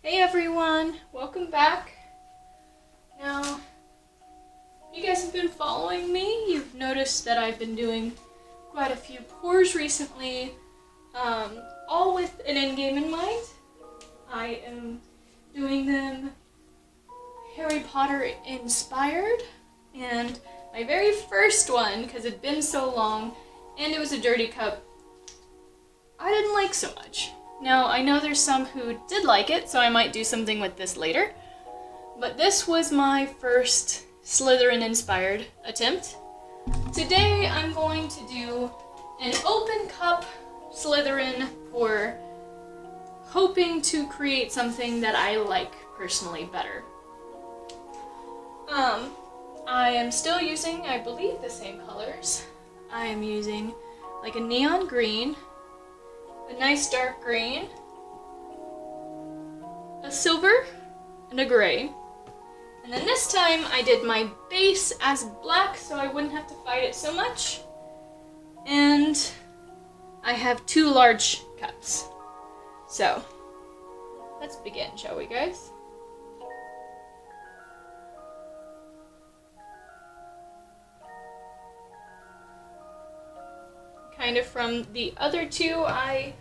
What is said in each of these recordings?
Hey everyone, welcome back. Now, if you guys have been following me, you've noticed that I've been doing quite a few pours recently, all with an endgame in mind. I am doing them Harry Potter inspired, and my very first one, because it'd been so long, and it was a dirty cup, I didn't like so much. Now, I know there's some who did like it, so I might do something with this later. But this was my first Slytherin-inspired attempt. Today, I'm going to do an open cup Slytherin pour, hoping to create something that I like personally better. I am still using, I believe, the same colors. I am using like a neon green, a nice dark green, a silver, and a gray. And then this time I did my base as black so I wouldn't have to fight it so much. And I have 2 large cups. So, let's begin, shall we, guys? Kind of from the other 2, I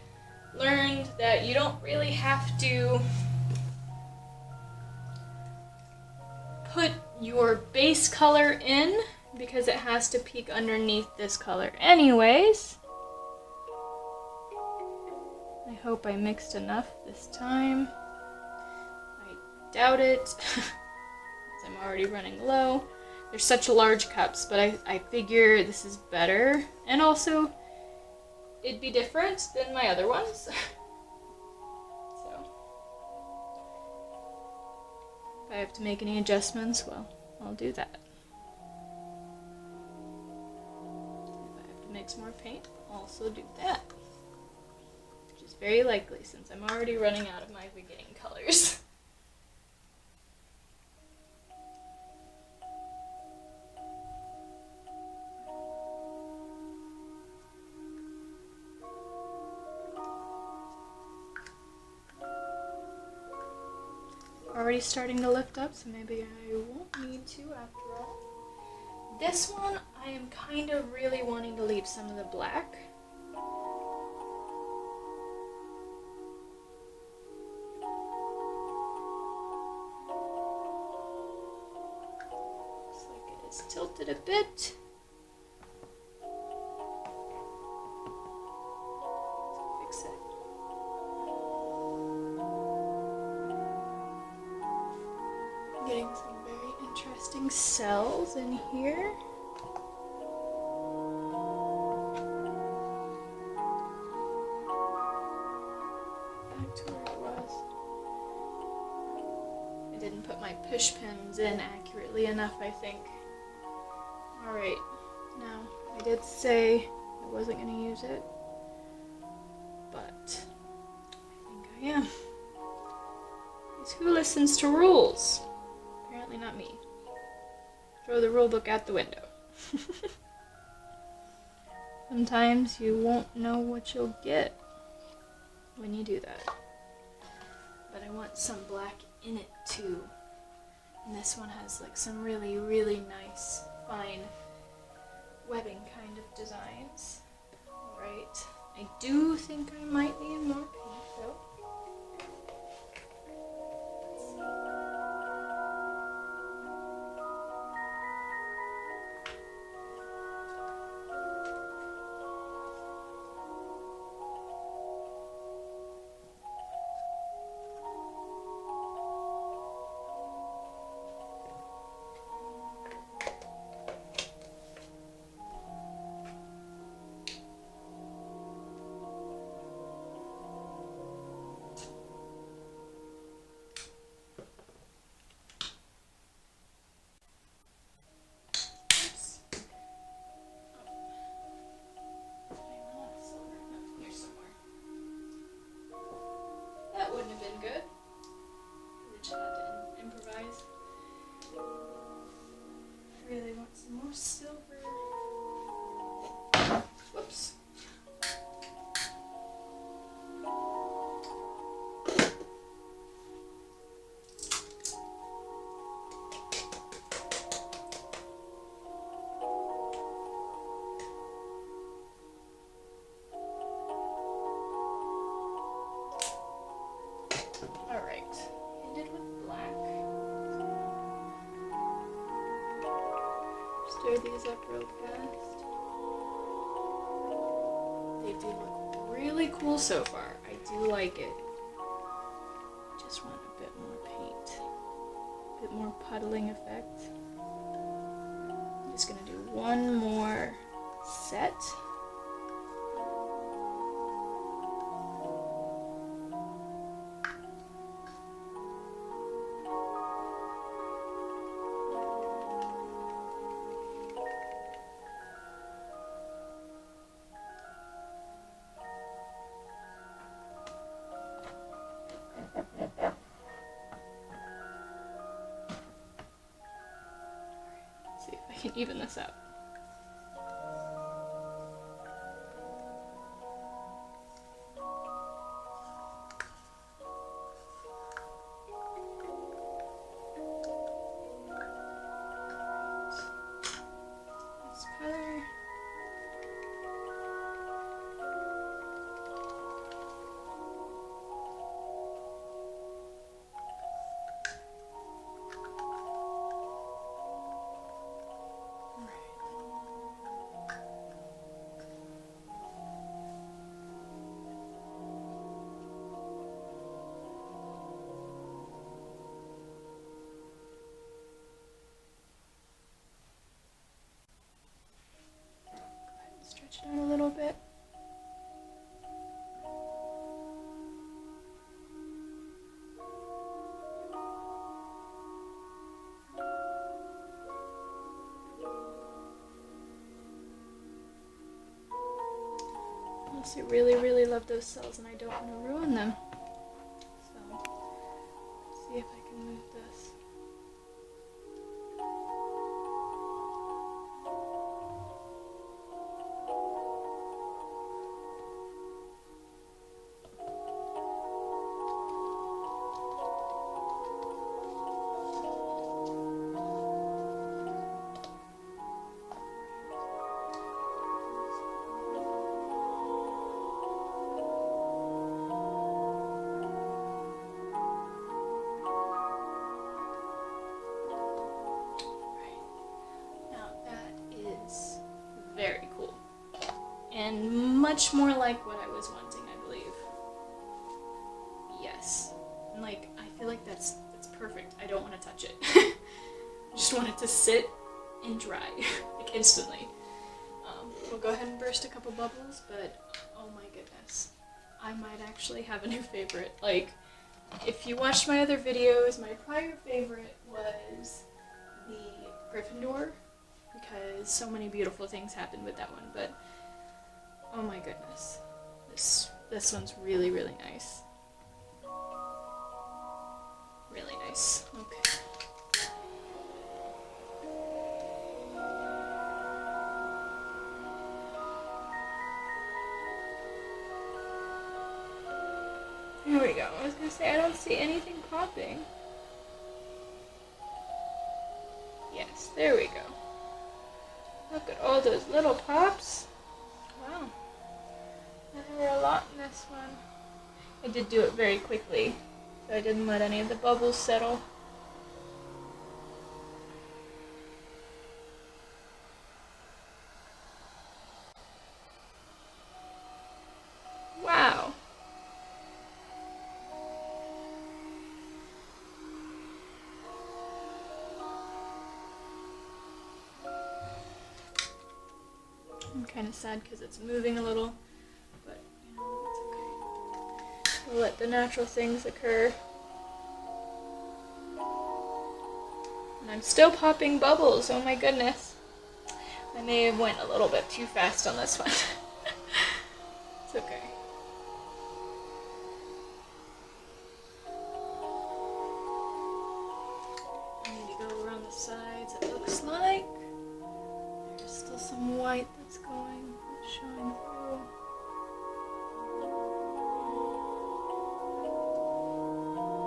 learned that you don't really have to put your base color in because it has to peek underneath this color anyways. I hope I mixed enough this time. I doubt it, because I'm already running low. They're such large cups, but I figure this is better, and also it'd be different than my other ones. So, if I have to make any adjustments, well, I'll do that. If I have to mix more paint, I'll also do that. Which is very likely since I'm already running out of my beginning colors. Already starting to lift up, so maybe I won't need to after all. This one, I am kind of really wanting to leave some of the black. Looks like it is tilted a bit. Fix it. Getting some very interesting cells in here. Back to where it was. I didn't put my push pins in accurately enough, I think. Alright, now I did say I wasn't going to use it, but I think I am. Because who listens to rules? Apparently not me. Throw the rule book out the window. Sometimes you won't know what you'll get when you do that. But I want some black in it too. And this one has like some really, really nice, fine webbing kind of designs. Alright. I do think I might need more paint though. Really want some more silver. Whoops. clear these up real fast. They do look really cool so far. I do like it. Just want a bit more paint. A bit more puddling effect. I'm just gonna do one more set. See if I can even this out. This color. Stretch it out a little bit. I also really love those cells and I don't want to ruin them. So, let's see if I can move this. Very cool. And much more like what I was wanting, I believe. Yes. And like, I feel like that's perfect. I don't want to touch it. I just want it to sit and dry, like instantly. We'll go ahead and burst a couple bubbles, but oh my goodness. I might actually have a new favorite. Like, if you watched my other videos, my prior favorite was the Gryffindor, because so many beautiful things happened with that one, but oh my goodness, this one's really nice. Really nice. Okay. There we go. I was gonna say, I don't see anything popping. Yes, there we go. Look at all those little pops. Wow. There were a lot in this one. I did do it very quickly, so I didn't let any of the bubbles settle. Wow. I'm kind of sad because it's moving a little, but you know, it's okay. We'll let the natural things occur. And I'm still popping bubbles, oh my goodness. I may have went a little bit too fast on this one. It's okay. I need to go around the sides, it looks like. There's still some white that's showing through.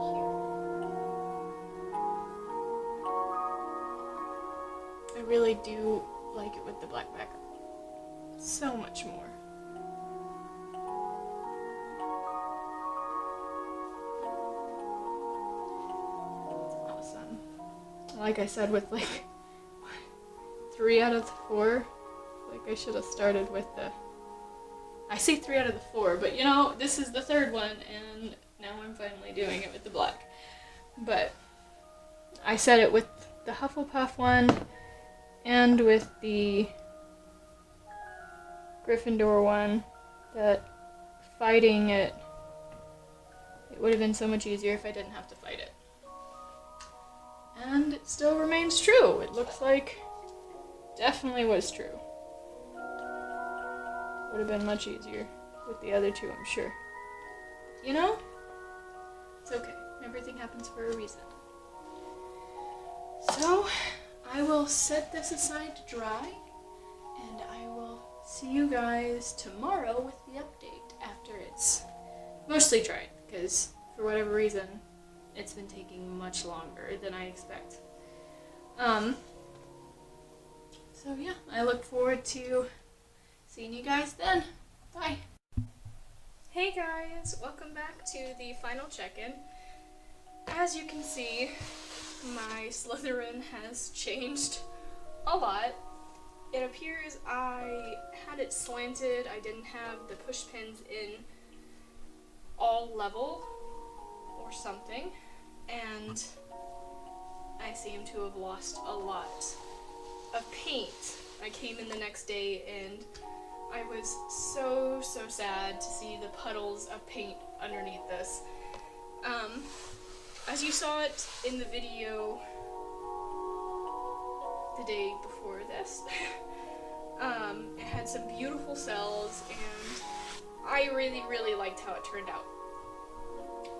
Here. I really do like it with the black background. So much more. It's awesome. Like I said, with like 3 out of the 4. Like I should have started with the... I say 3 out of the 4, but you know, this is the 3rd one, and now I'm finally doing it with the black. But I said it with the Hufflepuff one, and with the Gryffindor one, that fighting it would have been so much easier if I didn't have to fight it. And it still remains true. It looks like definitely was true. Would have been much easier with the other 2, I'm sure. You know? It's okay. Everything happens for a reason. So, I will set this aside to dry, and I will see you guys tomorrow with the update after it's mostly dried, because for whatever reason, it's been taking much longer than I expect. So yeah, I look forward to seeing you guys then. Bye. Hey guys, welcome back to the final check-in. As you can see, my Slytherin has changed a lot. It appears I had it slanted. I didn't have the push pins in all level or something, and I seem to have lost a lot of paint. I came in the next day and I was so sad to see the puddles of paint underneath this. As you saw it in the video the day before this, it had some beautiful cells, and I really liked how it turned out.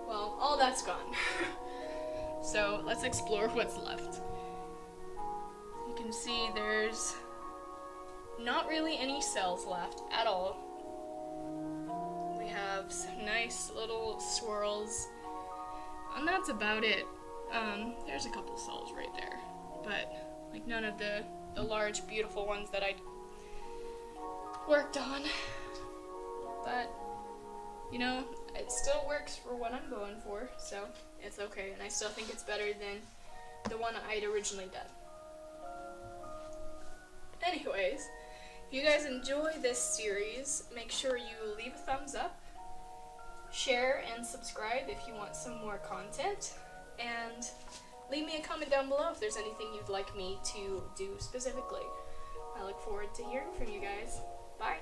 Well, all that's gone. So let's explore what's left. You can see there's not really any cells left at all. We have some nice little swirls, and that's about it. There's a couple cells right there, but like none of the large beautiful ones that I worked on. But you know, it still works for what I'm going for, so it's okay, and I still think it's better than the one I'd originally done. Anyways, if you guys enjoy this series, make sure you leave a thumbs up, share, and subscribe if you want some more content, and leave me a comment down below if there's anything you'd like me to do specifically. I look forward to hearing from you guys. Bye!